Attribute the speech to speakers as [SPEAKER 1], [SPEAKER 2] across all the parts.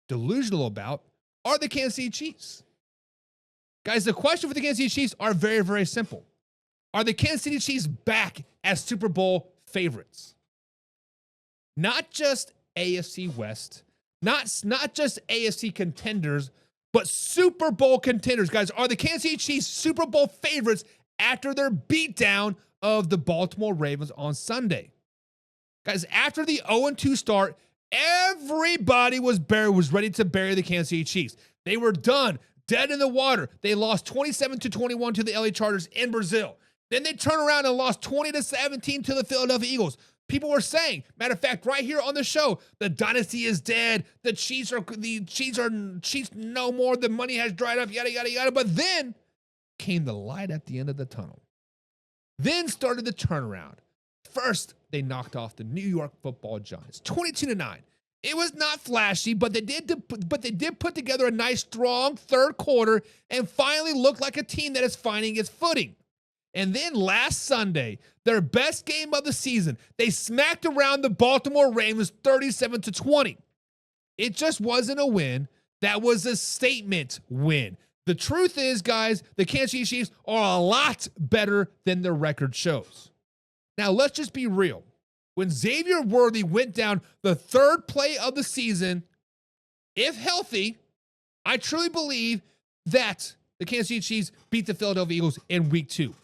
[SPEAKER 1] delusional about are the Kansas City Chiefs. Guys, the question for the Kansas City Chiefs are very, very simple. Are the Kansas City Chiefs back as Super Bowl favorites? Not just AFC West, not just AFC contenders, but Super Bowl contenders. Guys, are the Kansas City Chiefs Super Bowl favorites after their beatdown of the Baltimore Ravens on Sunday? Guys, after the 0-2 start, everybody was ready to bury the Kansas City Chiefs. They were done, dead in the water. They lost 27-21 to the LA Chargers in Brazil. Then they turned around and lost 20-17 to the Philadelphia Eagles. People were saying, matter of fact, right here on the show, the dynasty is dead. The Chiefs are no more. The money has dried up, yada, yada, yada. But then came the light at the end of the tunnel. Then started the turnaround. First, they knocked off the New York Football Giants, 22-9. It was not flashy, but they did put together a nice, strong third quarter and finally looked like a team that is finding its footing. And then last Sunday, their best game of the season, they smacked around the Baltimore Ravens 37-20. It just wasn't a win. That was a statement win. The truth is, guys, the Kansas City Chiefs are a lot better than their record shows. Now, let's just be real. When Xavier Worthy went down the third play of the season, if healthy, I truly believe that the Kansas City Chiefs beat the Philadelphia Eagles in week 2.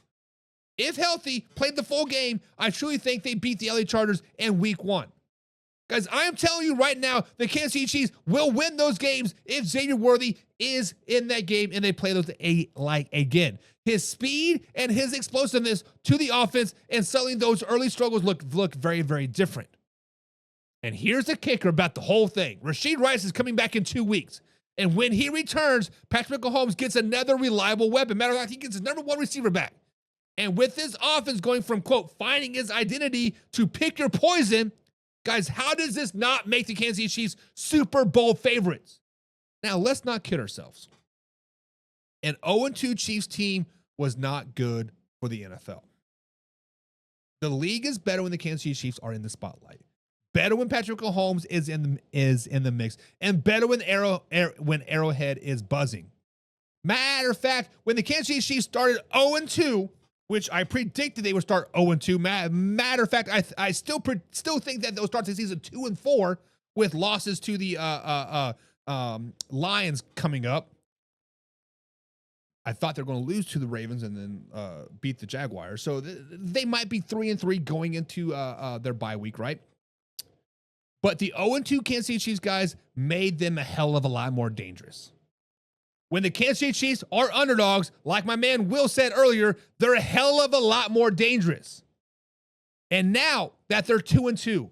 [SPEAKER 1] If healthy, played the full game, I truly think they beat the LA Chargers in week 1. Guys, I am telling you right now, the Kansas City Chiefs will win those games if Xavier Worthy is in that game and they play those again. His speed and his explosiveness to the offense and suddenly those early struggles look very, very different. And here's the kicker about the whole thing. Rashid Rice is coming back in 2 weeks. And when he returns, Patrick Mahomes gets another reliable weapon. Matter of fact, he gets his number 1 receiver back. And with this offense going from, quote, finding his identity to pick your poison, guys, how does this not make the Kansas City Chiefs Super Bowl favorites? Now, let's not kid ourselves. An 0-2 Chiefs team was not good for the NFL. The league is better when the Kansas City Chiefs are in the spotlight. Better when Patrick Mahomes is in the mix, and better when Arrowhead is buzzing. Matter of fact, when the Kansas City Chiefs started 0-2, which I predicted they would start 0-2. Matter of fact, I still think that they'll start the season 2-4 with losses to the Lions coming up. I thought they were going to lose to the Ravens and then beat the Jaguars. So they might be 3-3 going into their bye week, right? But the 0-2 Kansas City Chiefs guys made them a hell of a lot more dangerous. When the Kansas City Chiefs are underdogs, like my man Will said earlier, they're a hell of a lot more dangerous. And now that they're 2-2,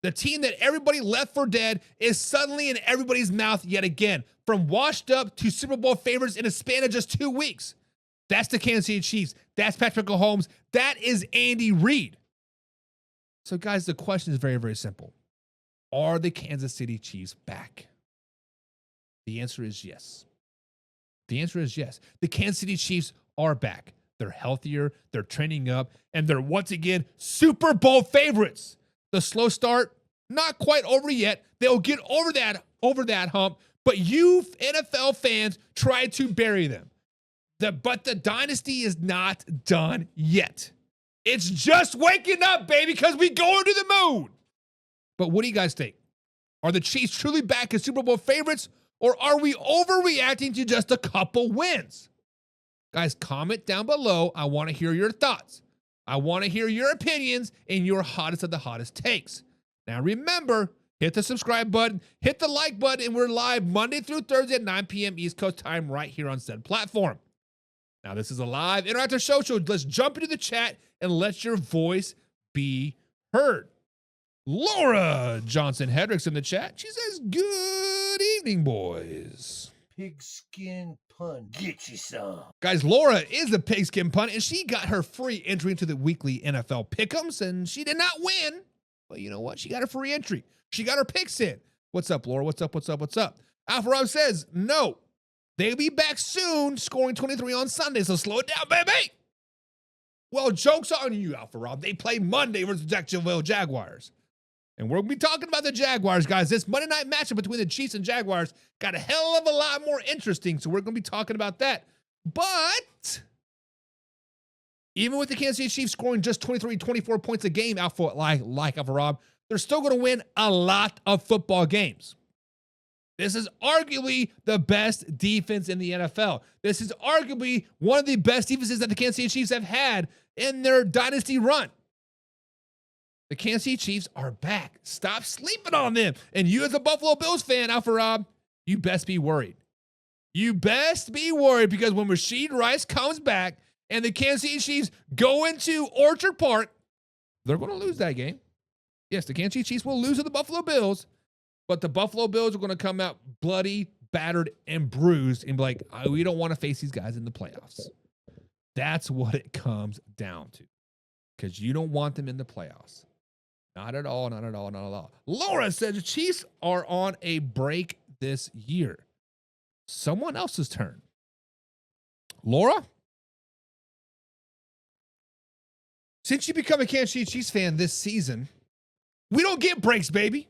[SPEAKER 1] the team that everybody left for dead is suddenly in everybody's mouth yet again. From washed up to Super Bowl favorites in a span of just 2 weeks. That's the Kansas City Chiefs. That's Patrick Mahomes. That is Andy Reid. So, guys, the question is very, very simple. Are the Kansas City Chiefs back? The answer is yes. The answer is yes. The Kansas City Chiefs are back. They're healthier, they're training up, and they're once again Super Bowl favorites. The slow start, not quite over yet. They'll get over that hump, but you NFL fans tried to bury them. But the dynasty is not done yet. It's just waking up, baby, because we going to the moon. But what do you guys think? Are the Chiefs truly back as Super Bowl favorites? Or are we overreacting to just a couple wins? Guys, comment down below. I want to hear your thoughts. I want to hear your opinions and your hottest of the hottest takes. Now remember, hit the subscribe button, hit the like button, and we're live Monday through Thursday at 9 p.m. East Coast time right here on said platform. Now this is a live interactive show, so let's jump into the chat and let your voice be heard. Laura Johnson-Hedrick's in the chat. She says, good evening, boys.
[SPEAKER 2] Pigskin pun. Get you some.
[SPEAKER 1] Guys, Laura is a pigskin pun, and she got her free entry into the weekly NFL pick'ems, and she did not win. But you know what? She got her free entry. She got her picks in. What's up, Laura? What's up? Alpha Rob says, no. They'll be back soon, scoring 23 on Sunday, so slow it down, baby. Well, joke's on you, Alpha Rob. They play Monday versus the Jacksonville Jaguars. And we're going to be talking about the Jaguars, guys. This Monday night matchup between the Chiefs and Jaguars got a hell of a lot more interesting, so we're going to be talking about that. But even with the Kansas City Chiefs scoring just 23, 24 points a game, Alpha Rob, they're still going to win a lot of football games. This is arguably the best defense in the NFL. This is arguably one of the best defenses that the Kansas City Chiefs have had in their dynasty run. The Kansas City Chiefs are back. Stop sleeping on them. And you as a Buffalo Bills fan, Alpha Rob, you best be worried. You best be worried because when Rashid Rice comes back and the Kansas City Chiefs go into Orchard Park, they're going to lose that game. Yes, the Kansas City Chiefs will lose to the Buffalo Bills, but the Buffalo Bills are going to come out bloody, battered, and bruised and be like, we don't want to face these guys in the playoffs. That's what it comes down to because you don't want them in the playoffs. Not at all, not at all, not at all. Laura said the Chiefs are on a break this year. Someone else's turn. Laura? Since you become a Kansas City Chiefs fan this season, we don't get breaks, baby.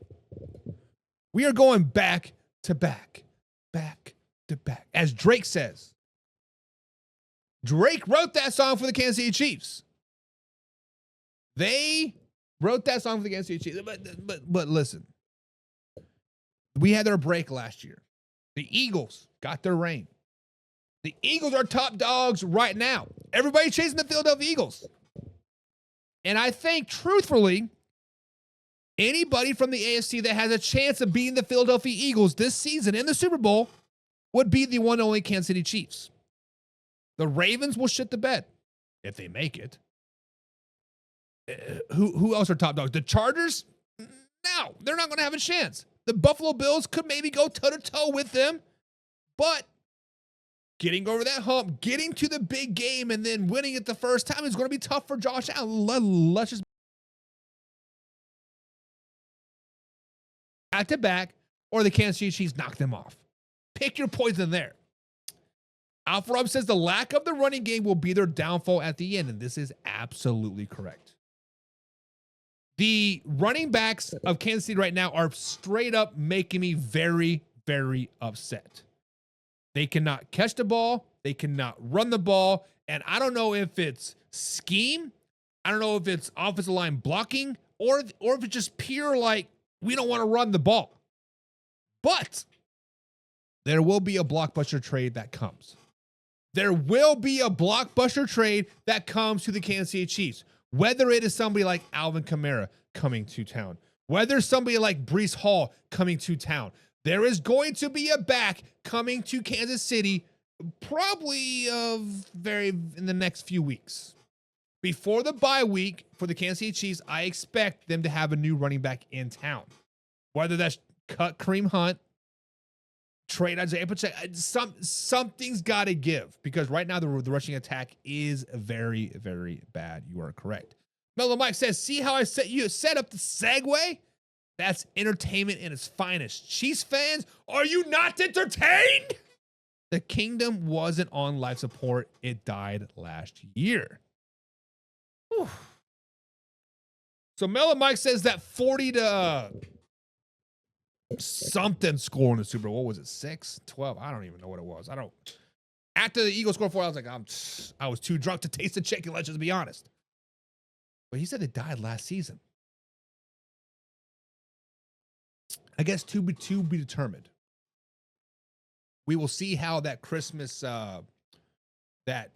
[SPEAKER 1] We are going back to back, back to back. As Drake says, Drake wrote that song for the Kansas City Chiefs. They wrote that song for the Kansas City Chiefs. But listen, we had their break last year. The Eagles got their reign. The Eagles are top dogs right now. Everybody's chasing the Philadelphia Eagles. And I think, truthfully, anybody from the AFC that has a chance of beating the Philadelphia Eagles this season in the Super Bowl would be the one and only Kansas City Chiefs. The Ravens will shit the bed if they make it. Who else are top dogs? The Chargers? No, they're not going to have a chance. The Buffalo Bills could maybe go toe-to-toe with them, but getting over that hump, getting to the big game, and then winning it the first time is going to be tough for Josh Allen. Let's just back-to-back, or the Kansas City Chiefs knock them off. Pick your poison there. Alpha Rob says the lack of the running game will be their downfall at the end, and this is absolutely correct. The running backs of Kansas City right now are straight up making me very, very upset. They cannot catch the ball. They cannot run the ball. And I don't know if it's scheme. I don't know if it's offensive line blocking or if it's just pure like, we don't want to run the ball. But there will be a blockbuster trade that comes. There will be a blockbuster trade that comes to the Kansas City Chiefs. Whether it is somebody like Alvin Kamara coming to town, whether somebody like Breece Hall coming to town, there is going to be a back coming to Kansas City probably in the next few weeks. Before the bye week for the Kansas City Chiefs, I expect them to have a new running back in town. Whether that's cut Kareem Hunt, trade Isaiah Pacheco, something's got to give because right now the rushing attack is very, very bad. You are correct. Mellow Mike says, see how I set up the segue? That's entertainment in its finest. Chiefs fans, are you not entertained? The kingdom wasn't on life support. It died last year. Whew. So Mellow Mike says that 40 to something score in the Super Bowl. What was it? 6, 12? I don't even know what it was. After the Eagles scored 4, I was like, I was too drunk to taste the chicken. Let's just be honest. But he said it died last season. I guess to be determined. We will see how that Christmas, how that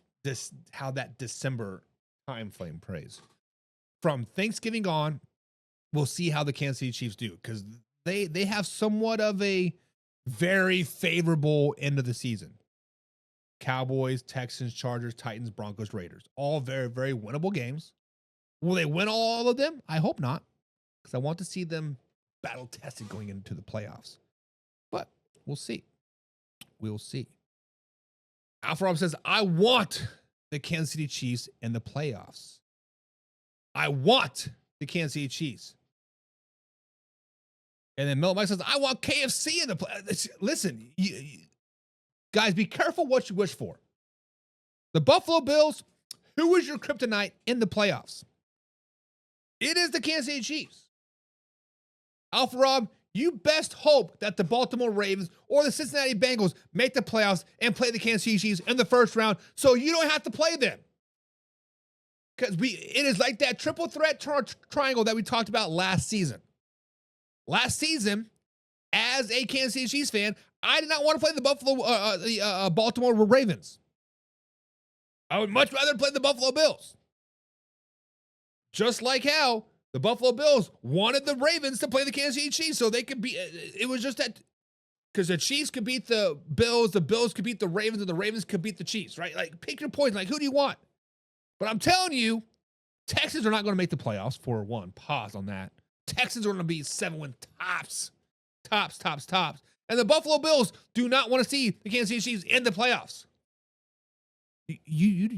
[SPEAKER 1] December time frame plays. From Thanksgiving on, we'll see how the Kansas City Chiefs do because they have somewhat of a very favorable end of the season. Cowboys, Texans, Chargers, Titans, Broncos, Raiders. All very, very winnable games. Will they win all of them? I hope not because I want to see them battle-tested going into the playoffs. But we'll see. We'll see. Alpha Rob says, I want the Kansas City Chiefs in the playoffs. I want the Kansas City Chiefs. And then Miller Mike says, I want KFC in the playoffs. Listen, guys, be careful what you wish for. The Buffalo Bills, who is your kryptonite in the playoffs? It is the Kansas City Chiefs. Alpha Rob, you best hope that the Baltimore Ravens or the Cincinnati Bengals make the playoffs and play the Kansas City Chiefs in the first round so you don't have to play them. Because it is like that triple threat triangle that we talked about last season. Last season, as a Kansas City Chiefs fan, I did not want to play the Baltimore Ravens. I would much rather play the Buffalo Bills. Just like how the Buffalo Bills wanted the Ravens to play the Kansas City Chiefs so they could be, it was just that, because the Chiefs could beat the Bills could beat the Ravens, and the Ravens could beat the Chiefs, right? Like, pick your poison. Like, who do you want? But I'm telling you, Texans are not going to make the playoffs, for one. Pause on that. Texans are going to be 7-win tops. Tops. And the Buffalo Bills do not want to see the Kansas City Chiefs in the playoffs. You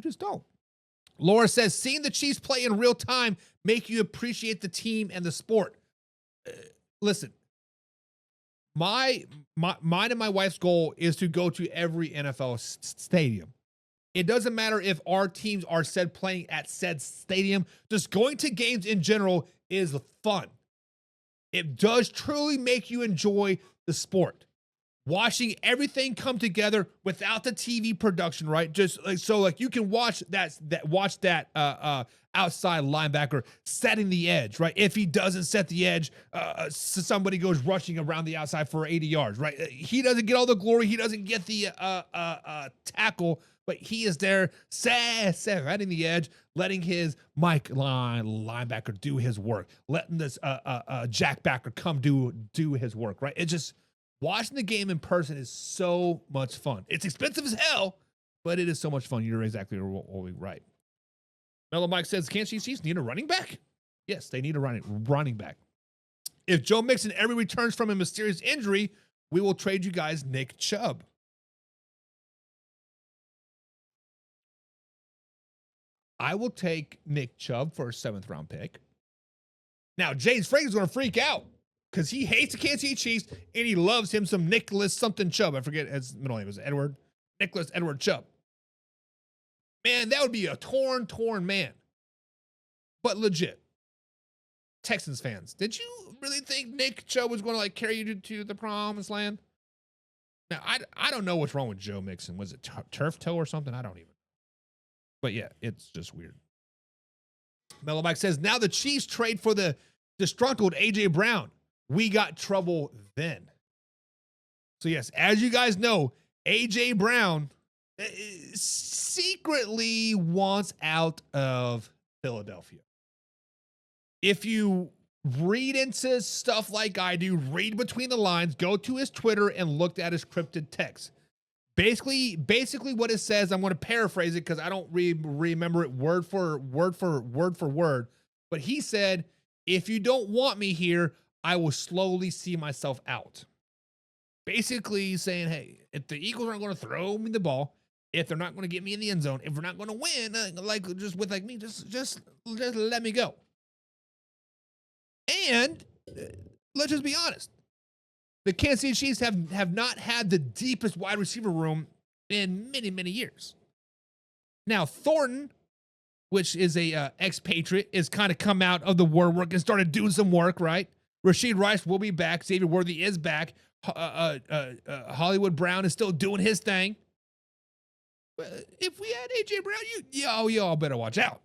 [SPEAKER 1] just don't. Laura says, seeing the Chiefs play in real time make you appreciate the team and the sport. Listen, mine and my wife's goal is to go to every NFL stadium. It doesn't matter if our teams are said playing at said stadium. Just going to games in general is fun. It does truly make you enjoy the sport. Watching everything come together without the TV production, right? Just like so, like you can watch that outside linebacker setting the edge, right? If he doesn't set the edge, somebody goes rushing around the outside for 80 yards, right? He doesn't get all the glory. He doesn't get the tackle, but he is there setting the edge, letting his linebacker do his work, letting this jackbacker come do his work, right? It just. Watching the game in person is so much fun. It's expensive as hell, but it is so much fun. You're exactly right. Mellow Mike says, Kansas City Chiefs need a running back? Yes, they need a running back. If Joe Mixon ever returns from a mysterious injury, we will trade you guys Nick Chubb. I will take Nick Chubb for a 7th round pick. Now, James Franklin's going to freak out, because he hates the Kansas City Chiefs, and he loves him some Nicholas something Chubb. I forget his middle name. Was Edward? Nicholas Edward Chubb. Man, that would be a torn man. But legit. Texans fans, did you really think Nick Chubb was going to like carry you to the promised land? Now, I don't know what's wrong with Joe Mixon. Was it turf toe or something? I don't even. But yeah, it's just weird. Mellow Mike says, now the Chiefs trade for the disgruntled A.J. Brown. We got trouble then. So yes, as you guys know, A.J. Brown secretly wants out of Philadelphia. If you read into stuff like I do, read between the lines, go to his Twitter and look at his cryptid text. Basically what it says, I'm going to paraphrase it because I don't remember it word for word, but he said, if you don't want me here, I will slowly see myself out. Basically saying, hey, if the Eagles aren't going to throw me the ball, if they're not going to get me in the end zone, if we're not going to win, just let me go. And let's just be honest. The Kansas City Chiefs have not had the deepest wide receiver room in many, many years. Now, Thornton, which is a expatriate, is kind of come out of the work and started doing some work, right? Rashid Rice will be back. Xavier Worthy is back. Hollywood Brown is still doing his thing. But if we had A.J. Brown, y'all better watch out.